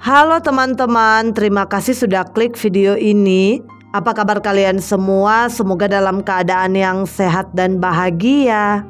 Halo teman-teman, terima kasih sudah klik video ini. Apa kabar kalian semua? Semoga dalam keadaan yang sehat dan bahagia.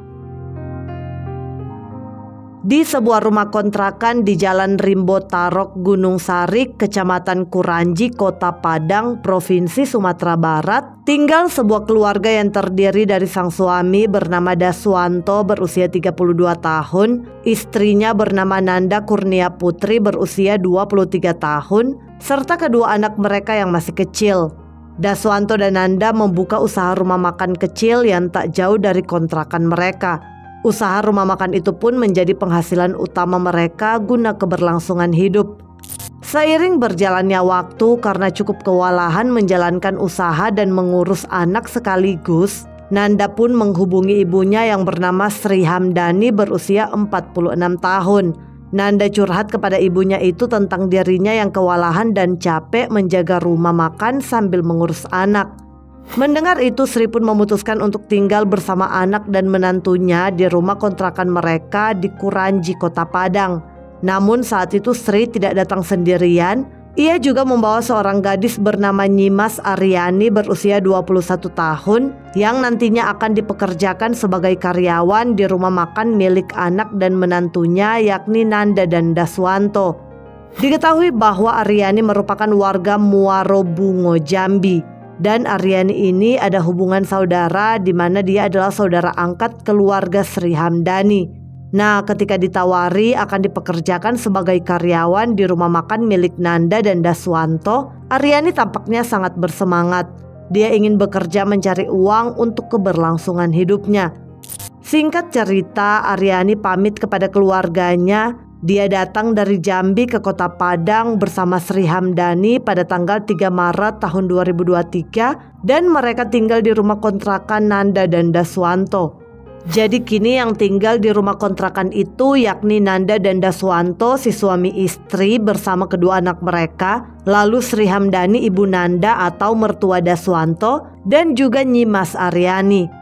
Di sebuah rumah kontrakan di Jalan Rimbo Tarok, Gunung Sari, Kecamatan Kuranji, Kota Padang, Provinsi Sumatera Barat, tinggal sebuah keluarga yang terdiri dari sang suami bernama Daswanto berusia 32 tahun, istrinya bernama Nanda Kurnia Putri berusia 23 tahun, serta kedua anak mereka yang masih kecil. Daswanto dan Nanda membuka usaha rumah makan kecil yang tak jauh dari kontrakan mereka. Usaha rumah makan itu pun menjadi penghasilan utama mereka guna keberlangsungan hidup. Seiring berjalannya waktu, karena cukup kewalahan menjalankan usaha dan mengurus anak sekaligus, Nanda pun menghubungi ibunya yang bernama Sri Hamdani berusia 46 tahun. Nanda curhat kepada ibunya itu tentang dirinya yang kewalahan dan capek menjaga rumah makan sambil mengurus anak. Mendengar itu, Sri pun memutuskan untuk tinggal bersama anak dan menantunya di rumah kontrakan mereka di Kuranji, Kota Padang. Namun saat itu Sri tidak datang sendirian. Ia juga membawa seorang gadis bernama Nyimas Aryani berusia 21 tahun yang nantinya akan dipekerjakan sebagai karyawan di rumah makan milik anak dan menantunya, yakni Nanda dan Daswanto. Diketahui bahwa Aryani merupakan warga Muaro Bungo, Jambi. Dan Aryani ini ada hubungan saudara di mana dia adalah saudara angkat keluarga Sri Hamdani. Nah, ketika ditawari akan dipekerjakan sebagai karyawan di rumah makan milik Nanda dan Daswanto, Aryani tampaknya sangat bersemangat. Dia ingin bekerja mencari uang untuk keberlangsungan hidupnya. Singkat cerita, Aryani pamit kepada keluarganya. Dia datang dari Jambi ke Kota Padang bersama Sri Hamdani pada tanggal 3 Maret tahun 2023 dan mereka tinggal di rumah kontrakan Nanda dan Daswanto. Jadi kini yang tinggal di rumah kontrakan itu yakni Nanda dan Daswanto, si suami istri bersama kedua anak mereka, lalu Sri Hamdani ibu Nanda atau mertua Daswanto, dan juga Nyimas Aryani.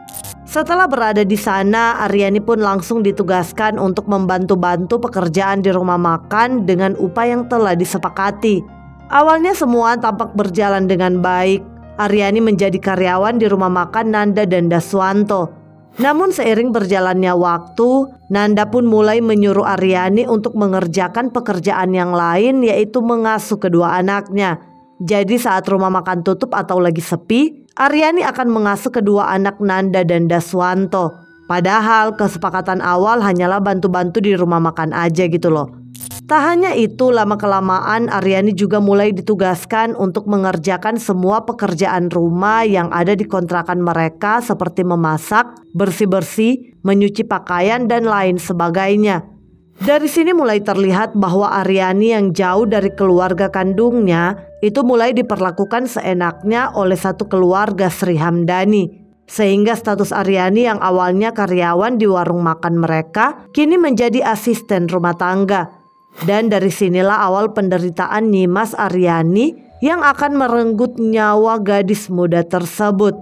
Setelah berada di sana, Aryani pun langsung ditugaskan untuk membantu-bantu pekerjaan di rumah makan dengan upah yang telah disepakati. Awalnya semua tampak berjalan dengan baik. Aryani menjadi karyawan di rumah makan Nanda dan Daswanto. Namun seiring berjalannya waktu, Nanda pun mulai menyuruh Aryani untuk mengerjakan pekerjaan yang lain, yaitu mengasuh kedua anaknya. Jadi saat rumah makan tutup atau lagi sepi, Aryani akan mengasuh kedua anak Nanda dan Daswanto. Padahal kesepakatan awal hanyalah bantu-bantu di rumah makan aja gitu loh. Tak hanya itu, lama-kelamaan Aryani juga mulai ditugaskan untuk mengerjakan semua pekerjaan rumah yang ada di kontrakan mereka seperti memasak, bersih-bersih, menyuci pakaian, dan lain sebagainya. Dari sini mulai terlihat bahwa Aryani yang jauh dari keluarga kandungnya itu mulai diperlakukan seenaknya oleh satu keluarga Sri Hamdani. Sehingga status Aryani yang awalnya karyawan di warung makan mereka kini menjadi asisten rumah tangga. Dan dari sinilah awal penderitaan Nyimas Aryani yang akan merenggut nyawa gadis muda tersebut.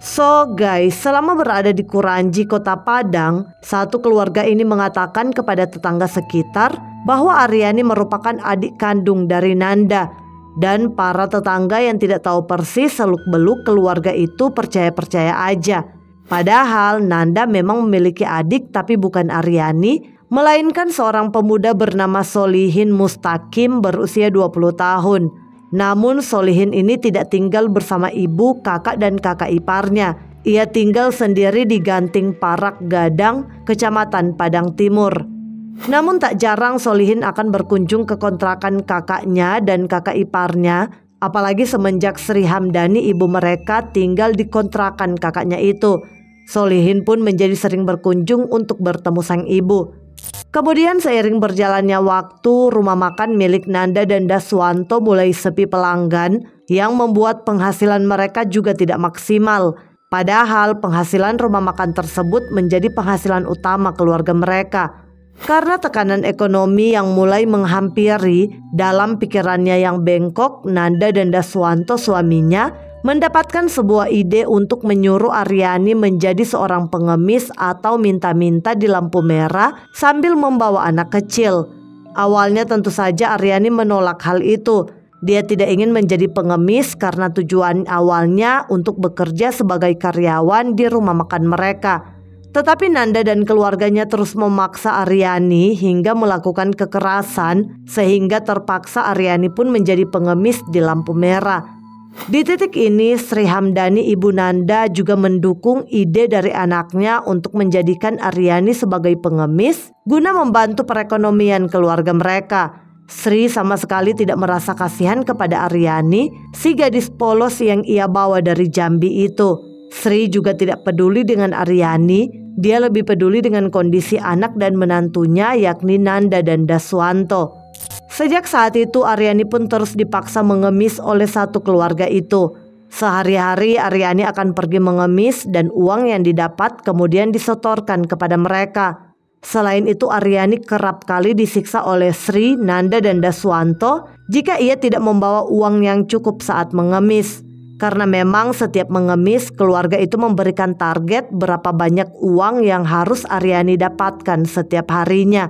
So guys, selama berada di Kuranji, Kota Padang, satu keluarga ini mengatakan kepada tetangga sekitar bahwa Aryani merupakan adik kandung dari Nanda. Dan para tetangga yang tidak tahu persis seluk-beluk keluarga itu percaya-percaya aja. Padahal Nanda memang memiliki adik tapi bukan Aryani, melainkan seorang pemuda bernama Solihin Mustaqim berusia 20 tahun. Namun Solihin ini tidak tinggal bersama ibu, kakak, dan kakak iparnya. Ia tinggal sendiri di Ganting Parak Gadang, Kecamatan Padang Timur. Namun tak jarang Solihin akan berkunjung ke kontrakan kakaknya dan kakak iparnya, apalagi semenjak Sri Hamdani ibu mereka tinggal di kontrakan kakaknya itu. Solihin pun menjadi sering berkunjung untuk bertemu sang ibu. Kemudian seiring berjalannya waktu, rumah makan milik Nanda dan Daswanto mulai sepi pelanggan yang membuat penghasilan mereka juga tidak maksimal. Padahal penghasilan rumah makan tersebut menjadi penghasilan utama keluarga mereka. Karena tekanan ekonomi yang mulai menghampiri, dalam pikirannya yang bengkok, Nanda dan Daswanto suaminya mendapatkan sebuah ide untuk menyuruh Aryani menjadi seorang pengemis atau minta-minta di lampu merah sambil membawa anak kecil. Awalnya tentu saja Aryani menolak hal itu. Dia tidak ingin menjadi pengemis karena tujuan awalnya untuk bekerja sebagai karyawan di rumah makan mereka. Tetapi Nanda dan keluarganya terus memaksa Aryani hingga melakukan kekerasan, sehingga terpaksa Aryani pun menjadi pengemis di lampu merah. Di titik ini Sri Hamdani, ibu Nanda, juga mendukung ide dari anaknya untuk menjadikan Aryani sebagai pengemis guna membantu perekonomian keluarga mereka. Sri sama sekali tidak merasa kasihan kepada Aryani, si gadis polos yang ia bawa dari Jambi itu. Sri juga tidak peduli dengan Aryani, dia lebih peduli dengan kondisi anak dan menantunya yakni Nanda dan Daswanto. Sejak saat itu Aryani pun terus dipaksa mengemis oleh satu keluarga itu. Sehari-hari Aryani akan pergi mengemis dan uang yang didapat kemudian disetorkan kepada mereka. Selain itu Aryani kerap kali disiksa oleh Sri, Nanda dan Daswanto jika ia tidak membawa uang yang cukup saat mengemis. Karena memang setiap mengemis keluarga itu memberikan target berapa banyak uang yang harus Aryani dapatkan setiap harinya.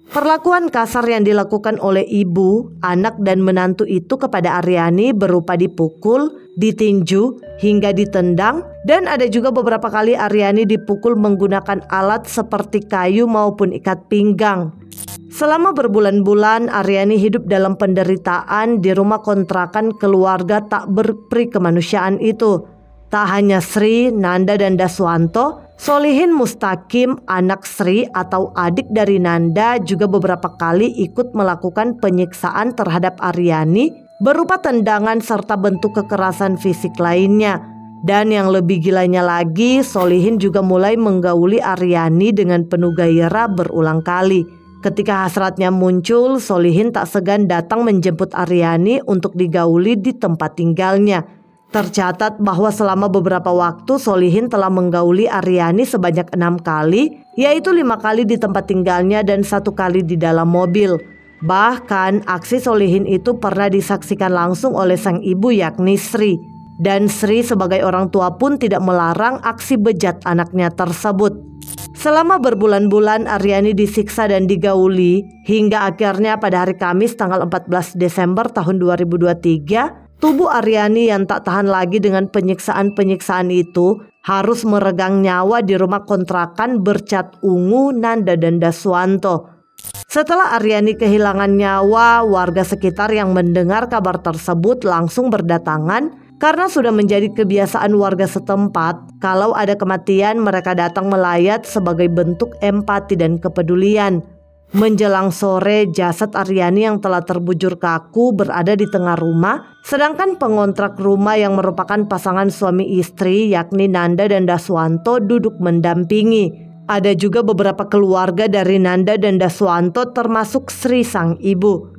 Perlakuan kasar yang dilakukan oleh ibu, anak dan menantu itu kepada Aryani berupa dipukul, ditinju, hingga ditendang, dan ada juga beberapa kali Aryani dipukul menggunakan alat seperti kayu maupun ikat pinggang. Selama berbulan-bulan Aryani hidup dalam penderitaan di rumah kontrakan keluarga tak berperi kemanusiaan itu. Tak hanya Sri, Nanda dan Daswanto, Solihin Mustaqim, anak Sri atau adik dari Nanda, juga beberapa kali ikut melakukan penyiksaan terhadap Aryani berupa tendangan serta bentuk kekerasan fisik lainnya. Dan yang lebih gilanya lagi, Solihin juga mulai menggauli Aryani dengan penuh gairah berulang kali. Ketika hasratnya muncul, Solihin tak segan datang menjemput Aryani untuk digauli di tempat tinggalnya. Tercatat bahwa selama beberapa waktu Solihin telah menggauli Aryani sebanyak 6 kali, yaitu 5 kali di tempat tinggalnya dan 1 kali di dalam mobil. Bahkan aksi Solihin itu pernah disaksikan langsung oleh sang ibu yakni Sri. Dan Sri sebagai orang tua pun tidak melarang aksi bejat anaknya tersebut. Selama berbulan-bulan Aryani disiksa dan digauli hingga akhirnya pada hari Kamis tanggal 14 Desember tahun 2023, tubuh Aryani yang tak tahan lagi dengan penyiksaan-penyiksaan itu harus meregang nyawa di rumah kontrakan bercat ungu Nanda dan Daswanto. Setelah Aryani kehilangan nyawa, warga sekitar yang mendengar kabar tersebut langsung berdatangan. Karena sudah menjadi kebiasaan warga setempat, kalau ada kematian mereka datang melayat sebagai bentuk empati dan kepedulian. Menjelang sore, jasad Aryani yang telah terbujur kaku berada di tengah rumah, sedangkan pengontrak rumah yang merupakan pasangan suami istri yakni Nanda dan Daswanto duduk mendampingi. Ada juga beberapa keluarga dari Nanda dan Daswanto termasuk Sri sang ibu.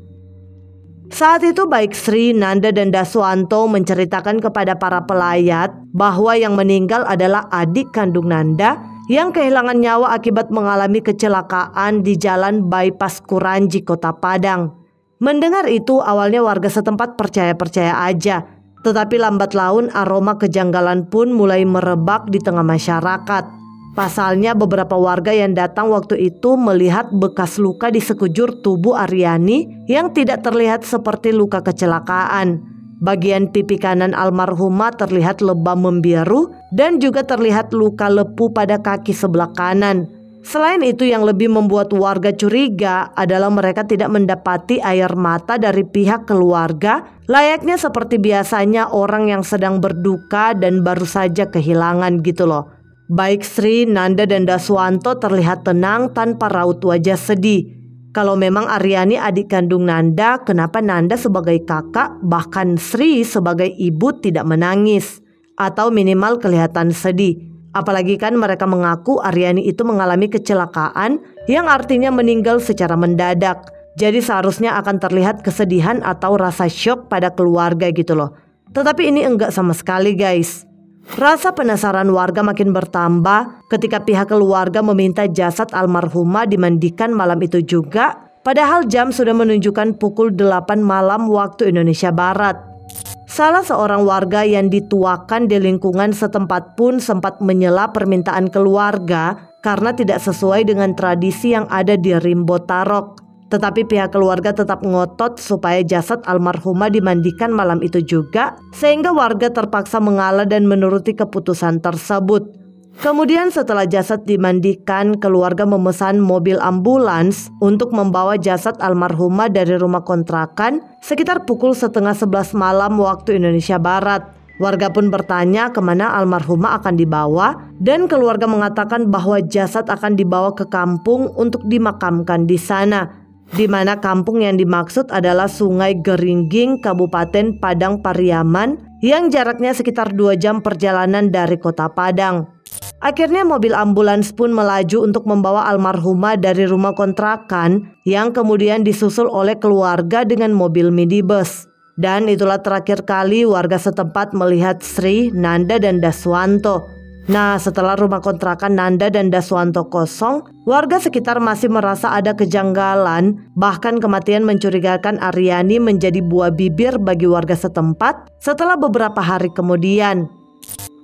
Saat itu baik Sri, Nanda dan Daswanto menceritakan kepada para pelayat bahwa yang meninggal adalah adik kandung Nanda yang kehilangan nyawa akibat mengalami kecelakaan di jalan bypass Kuranji, Kota Padang. Mendengar itu awalnya warga setempat percaya-percaya aja, tetapi lambat laun aroma kejanggalan pun mulai merebak di tengah masyarakat. Pasalnya beberapa warga yang datang waktu itu melihat bekas luka di sekujur tubuh Aryani yang tidak terlihat seperti luka kecelakaan. Bagian pipi kanan almarhumah terlihat lebam membiru dan juga terlihat luka lepuh pada kaki sebelah kanan. Selain itu yang lebih membuat warga curiga adalah mereka tidak mendapati air mata dari pihak keluarga layaknya seperti biasanya orang yang sedang berduka dan baru saja kehilangan gitu loh. Baik Sri, Nanda dan Daswanto terlihat tenang tanpa raut wajah sedih. Kalau memang Aryani adik kandung Nanda, kenapa Nanda sebagai kakak bahkan Sri sebagai ibu tidak menangis? Atau minimal kelihatan sedih. Apalagi kan mereka mengaku Aryani itu mengalami kecelakaan yang artinya meninggal secara mendadak. Jadi seharusnya akan terlihat kesedihan atau rasa syok pada keluarga gitu loh. Tetapi ini enggak sama sekali guys. Rasa penasaran warga makin bertambah ketika pihak keluarga meminta jasad almarhumah dimandikan malam itu juga, padahal jam sudah menunjukkan pukul 8 malam waktu Indonesia Barat. Salah seorang warga yang dituakan di lingkungan setempat pun sempat menyela permintaan keluarga karena tidak sesuai dengan tradisi yang ada di Rimbo Tarok. Tetapi pihak keluarga tetap ngotot supaya jasad almarhumah dimandikan malam itu juga, sehingga warga terpaksa mengalah dan menuruti keputusan tersebut. Kemudian setelah jasad dimandikan, keluarga memesan mobil ambulans untuk membawa jasad almarhumah dari rumah kontrakan sekitar pukul 10:30 malam waktu Indonesia Barat. Warga pun bertanya kemana almarhumah akan dibawa, dan keluarga mengatakan bahwa jasad akan dibawa ke kampung untuk dimakamkan di sana, di mana kampung yang dimaksud adalah Sungai Geringging, Kabupaten Padang Pariaman, yang jaraknya sekitar 2 jam perjalanan dari kota Padang. Akhirnya mobil ambulans pun melaju untuk membawa almarhumah dari rumah kontrakan, yang kemudian disusul oleh keluarga dengan mobil minibus. Dan itulah terakhir kali warga setempat melihat Sri, Nanda, dan Daswanto. Nah, setelah rumah kontrakan Nanda dan Daswanto kosong, warga sekitar masih merasa ada kejanggalan. Bahkan kematian mencurigakan Aryani menjadi buah bibir bagi warga setempat setelah beberapa hari kemudian.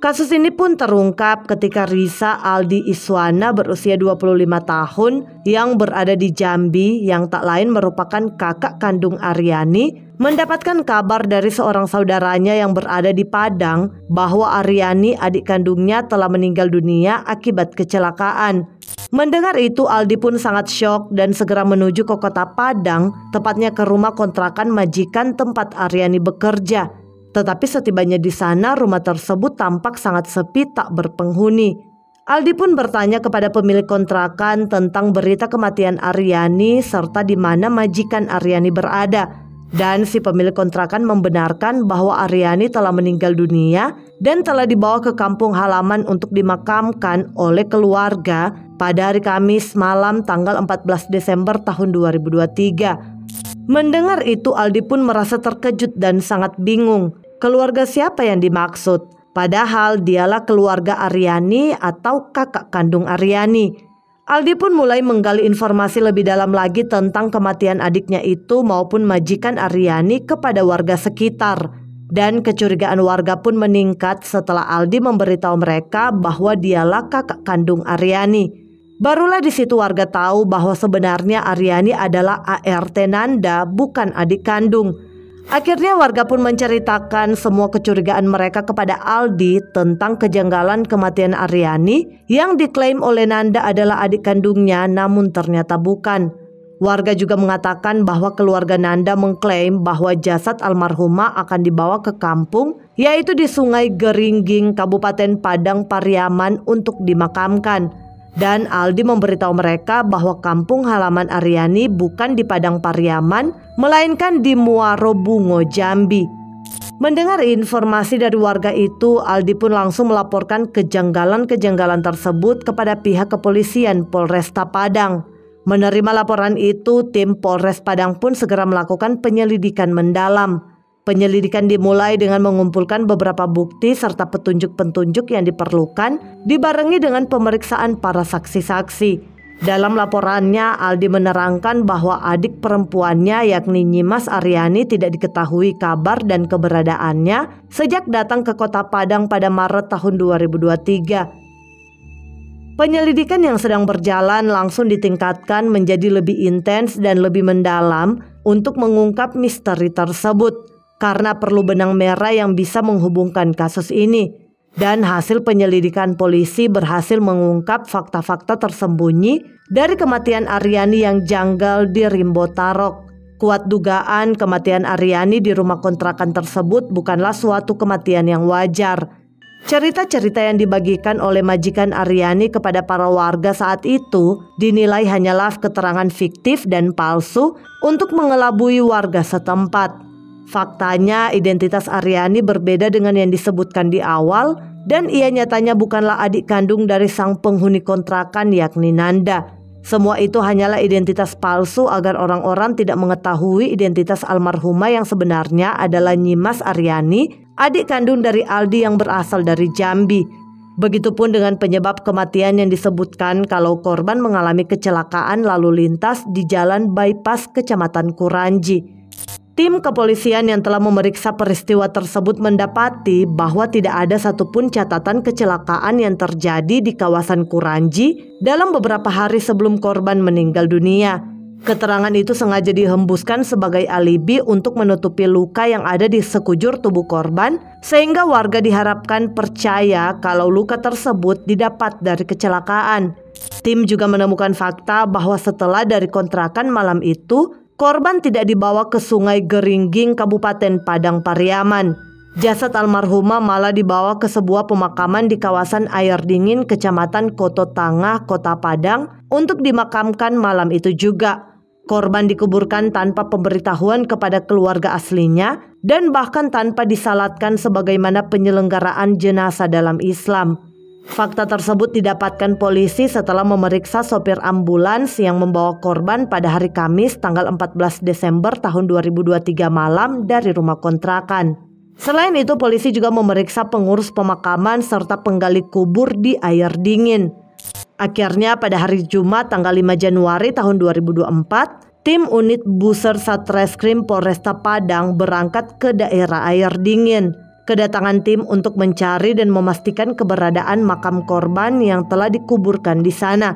Kasus ini pun terungkap ketika Risa Aldi Iswana berusia 25 tahun yang berada di Jambi, yang tak lain merupakan kakak kandung Aryani, mendapatkan kabar dari seorang saudaranya yang berada di Padang bahwa Aryani, adik kandungnya, telah meninggal dunia akibat kecelakaan. Mendengar itu, Aldi pun sangat syok dan segera menuju ke kota Padang, tepatnya ke rumah kontrakan majikan tempat Aryani bekerja. Tetapi setibanya di sana, rumah tersebut tampak sangat sepi, tak berpenghuni. Aldi pun bertanya kepada pemilik kontrakan tentang berita kematian Aryani serta di mana majikan Aryani berada. Dan si pemilik kontrakan membenarkan bahwa Aryani telah meninggal dunia dan telah dibawa ke kampung halaman untuk dimakamkan oleh keluarga pada hari Kamis malam tanggal 14 Desember tahun 2023. Mendengar itu, Aldi pun merasa terkejut dan sangat bingung. Keluarga siapa yang dimaksud? Padahal dialah keluarga Aryani atau kakak kandung Aryani. Aldi pun mulai menggali informasi lebih dalam lagi tentang kematian adiknya itu maupun majikan Aryani kepada warga sekitar. Dan kecurigaan warga pun meningkat setelah Aldi memberitahu mereka bahwa dialah kakak kandung Aryani. Barulah di situ warga tahu bahwa sebenarnya Aryani adalah ART Nanda, bukan adik kandung. Akhirnya warga pun menceritakan semua kecurigaan mereka kepada Aldi tentang kejanggalan kematian Aryani yang diklaim oleh Nanda adalah adik kandungnya, namun ternyata bukan. Warga juga mengatakan bahwa keluarga Nanda mengklaim bahwa jasad almarhumah akan dibawa ke kampung, yaitu di Sungai Geringging, Kabupaten Padang Pariaman, untuk dimakamkan. Dan Aldi memberitahu mereka bahwa kampung halaman Aryani bukan di Padang Pariaman, melainkan di Muaro Bungo, Jambi. Mendengar informasi dari warga itu, Aldi pun langsung melaporkan kejanggalan-kejanggalan tersebut kepada pihak kepolisian Polresta Padang. Menerima laporan itu, tim Polres Padang pun segera melakukan penyelidikan mendalam. Penyelidikan dimulai dengan mengumpulkan beberapa bukti serta petunjuk-petunjuk yang diperlukan, dibarengi dengan pemeriksaan para saksi-saksi. Dalam laporannya, Aldi menerangkan bahwa adik perempuannya yakni Nyimas Aryani tidak diketahui kabar dan keberadaannya sejak datang ke kota Padang pada Maret tahun 2023. Penyelidikan yang sedang berjalan langsung ditingkatkan menjadi lebih intens dan lebih mendalam untuk mengungkap misteri tersebut. Karena perlu benang merah yang bisa menghubungkan kasus ini. Dan hasil penyelidikan polisi berhasil mengungkap fakta-fakta tersembunyi dari kematian Aryani yang janggal di Rimbo Tarok. Kuat dugaan kematian Aryani di rumah kontrakan tersebut bukanlah suatu kematian yang wajar. Cerita-cerita yang dibagikan oleh majikan Aryani kepada para warga saat itu dinilai hanyalah keterangan fiktif dan palsu untuk mengelabui warga setempat. Faktanya, identitas Aryani berbeda dengan yang disebutkan di awal dan ia nyatanya bukanlah adik kandung dari sang penghuni kontrakan yakni Nanda. Semua itu hanyalah identitas palsu agar orang-orang tidak mengetahui identitas almarhumah yang sebenarnya adalah Nyimas Aryani, adik kandung dari Aldi yang berasal dari Jambi. Begitupun dengan penyebab kematian yang disebutkan kalau korban mengalami kecelakaan lalu lintas di Jalan Bypass Kecamatan Kuranji. Tim kepolisian yang telah memeriksa peristiwa tersebut mendapati bahwa tidak ada satupun catatan kecelakaan yang terjadi di kawasan Kuranji dalam beberapa hari sebelum korban meninggal dunia. Keterangan itu sengaja dihembuskan sebagai alibi untuk menutupi luka yang ada di sekujur tubuh korban, sehingga warga diharapkan percaya kalau luka tersebut didapat dari kecelakaan. Tim juga menemukan fakta bahwa setelah dari kontrakan malam itu, korban tidak dibawa ke Sungai Geringging, Kabupaten Padang Pariaman. Jasad almarhumah malah dibawa ke sebuah pemakaman di kawasan Air Dingin, Kecamatan Koto Tangah, Kota Padang untuk dimakamkan malam itu juga. Korban dikuburkan tanpa pemberitahuan kepada keluarga aslinya dan bahkan tanpa disalatkan sebagaimana penyelenggaraan jenazah dalam Islam. Fakta tersebut didapatkan polisi setelah memeriksa sopir ambulans yang membawa korban pada hari Kamis tanggal 14 Desember tahun 2023 malam dari rumah kontrakan. Selain itu, polisi juga memeriksa pengurus pemakaman serta penggali kubur di Air Dingin. Akhirnya pada hari Jumat tanggal 5 Januari tahun 2024, tim unit Buser Satreskrim Polresta Padang berangkat ke daerah Air Dingin. Kedatangan tim untuk mencari dan memastikan keberadaan makam korban yang telah dikuburkan di sana.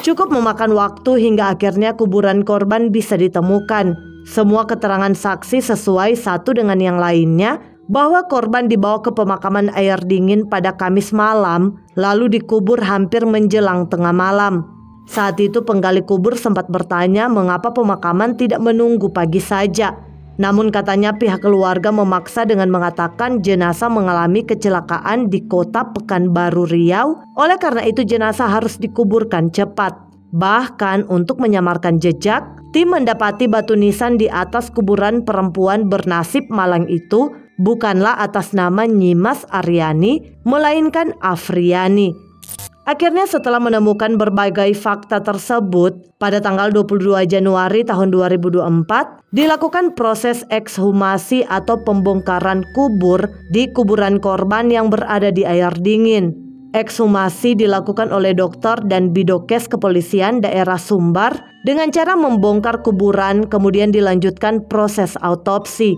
Cukup memakan waktu hingga akhirnya kuburan korban bisa ditemukan. Semua keterangan saksi sesuai satu dengan yang lainnya, bahwa korban dibawa ke pemakaman Air Dingin pada Kamis malam, lalu dikubur hampir menjelang tengah malam. Saat itu penggali kubur sempat bertanya mengapa pemakaman tidak menunggu pagi saja. Namun katanya pihak keluarga memaksa dengan mengatakan jenazah mengalami kecelakaan di kota Pekanbaru Riau, oleh karena itu jenazah harus dikuburkan cepat. Bahkan untuk menyamarkan jejak, tim mendapati batu nisan di atas kuburan perempuan bernasib malang itu bukanlah atas nama Nyimas Aryani, melainkan Afriani. Akhirnya setelah menemukan berbagai fakta tersebut, pada tanggal 22 Januari tahun 2024 dilakukan proses ekshumasi atau pembongkaran kubur di kuburan korban yang berada di Air Dingin. Ekshumasi dilakukan oleh dokter dan bidokes kepolisian daerah Sumbar dengan cara membongkar kuburan, kemudian dilanjutkan proses autopsi.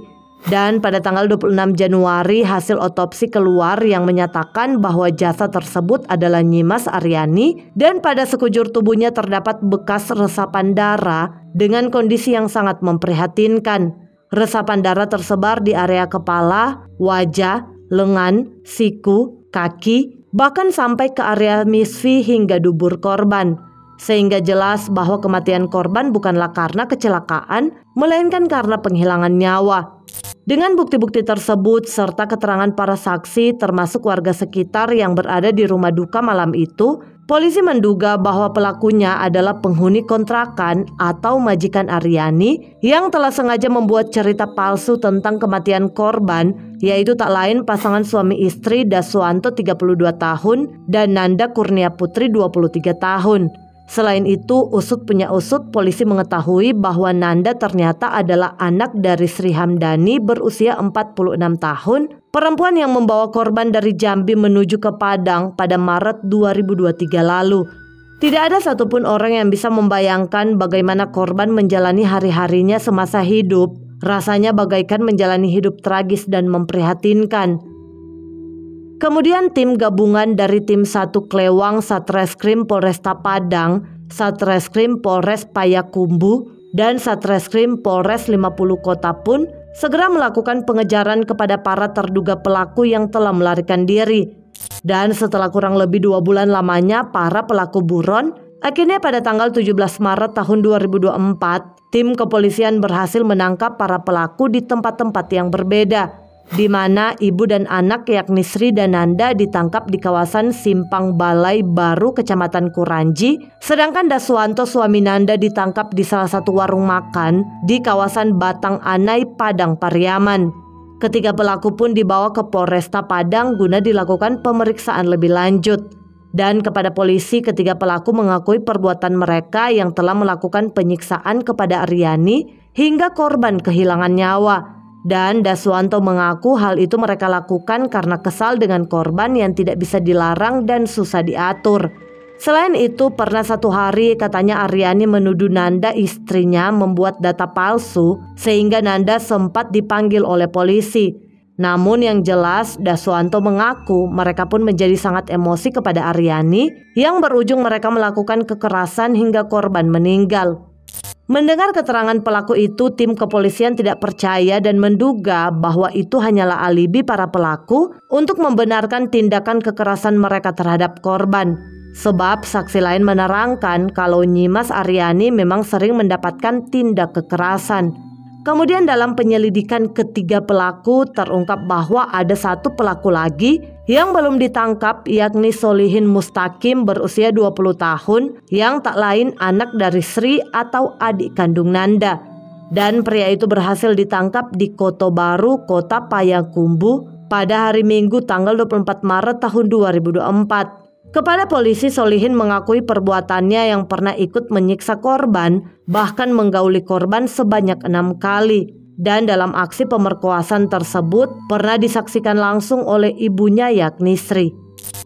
Dan pada tanggal 26 Januari hasil otopsi keluar yang menyatakan bahwa jasad tersebut adalah Nyimas Aryani dan pada sekujur tubuhnya terdapat bekas resapan darah dengan kondisi yang sangat memprihatinkan. Resapan darah tersebar di area kepala, wajah, lengan, siku, kaki, bahkan sampai ke area misfi hingga dubur korban. Sehingga jelas bahwa kematian korban bukanlah karena kecelakaan, melainkan karena penghilangan nyawa. Dengan bukti-bukti tersebut serta keterangan para saksi termasuk warga sekitar yang berada di rumah duka malam itu, polisi menduga bahwa pelakunya adalah penghuni kontrakan atau majikan Aryani yang telah sengaja membuat cerita palsu tentang kematian korban, yaitu tak lain pasangan suami istri Daswanto 32 tahun dan Nanda Kurnia Putri 23 tahun. Selain itu, usut punya usut, polisi mengetahui bahwa Nanda ternyata adalah anak dari Sri Hamdani berusia 46 tahun, perempuan yang membawa korban dari Jambi menuju ke Padang pada Maret 2023 lalu. Tidak ada satupun orang yang bisa membayangkan bagaimana korban menjalani hari-harinya semasa hidup. Rasanya bagaikan menjalani hidup tragis dan memprihatinkan. Kemudian tim gabungan dari tim 1 Klewang Satreskrim Polresta Padang, Satreskrim Polres Payakumbuh, dan Satreskrim Polres 50 Kota pun segera melakukan pengejaran kepada para terduga pelaku yang telah melarikan diri. Dan setelah kurang lebih 2 bulan lamanya para pelaku buron, akhirnya pada tanggal 17 Maret tahun 2024, tim kepolisian berhasil menangkap para pelaku di tempat-tempat yang berbeda, di mana ibu dan anak yakni Sri dan Nanda ditangkap di kawasan Simpang Balai Baru Kecamatan Kuranji, sedangkan Daswanto suami Nanda ditangkap di salah satu warung makan di kawasan Batang Anai, Padang Pariaman. Ketiga pelaku pun dibawa ke Polresta Padang guna dilakukan pemeriksaan lebih lanjut. Dan kepada polisi, ketiga pelaku mengakui perbuatan mereka yang telah melakukan penyiksaan kepada Aryani hingga korban kehilangan nyawa. Dan Daswanto mengaku hal itu mereka lakukan karena kesal dengan korban yang tidak bisa dilarang dan susah diatur. Selain itu, pernah satu hari katanya Aryani menuduh Nanda istrinya membuat data palsu sehingga Nanda sempat dipanggil oleh polisi. Namun yang jelas Daswanto mengaku mereka pun menjadi sangat emosi kepada Aryani yang berujung mereka melakukan kekerasan hingga korban meninggal. Mendengar keterangan pelaku itu, tim kepolisian tidak percaya dan menduga bahwa itu hanyalah alibi para pelaku untuk membenarkan tindakan kekerasan mereka terhadap korban. Sebab saksi lain menerangkan kalau Nyimas Aryani memang sering mendapatkan tindak kekerasan. Kemudian dalam penyelidikan ketiga pelaku terungkap bahwa ada satu pelaku lagi yang belum ditangkap, yakni Solihin Mustaqim berusia 20 tahun yang tak lain anak dari Sri atau adik kandung Nanda. Dan pria itu berhasil ditangkap di Koto Baru, Kota Payakumbuh pada hari Minggu tanggal 24 Maret tahun 2024. Kepada polisi, Solihin mengakui perbuatannya yang pernah ikut menyiksa korban, bahkan menggauli korban sebanyak 6 kali. Dan dalam aksi pemerkosaan tersebut pernah disaksikan langsung oleh ibunya yakni Sri.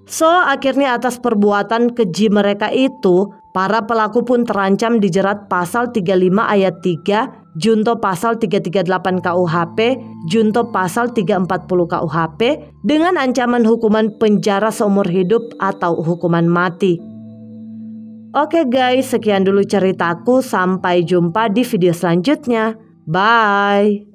So, akhirnya atas perbuatan keji mereka itu, para pelaku pun terancam dijerat pasal 35 ayat 3, junto pasal 338 KUHP, junto pasal 340 KUHP dengan ancaman hukuman penjara seumur hidup atau hukuman mati. Oke guys, sekian dulu ceritaku. Sampai jumpa di video selanjutnya. Bye.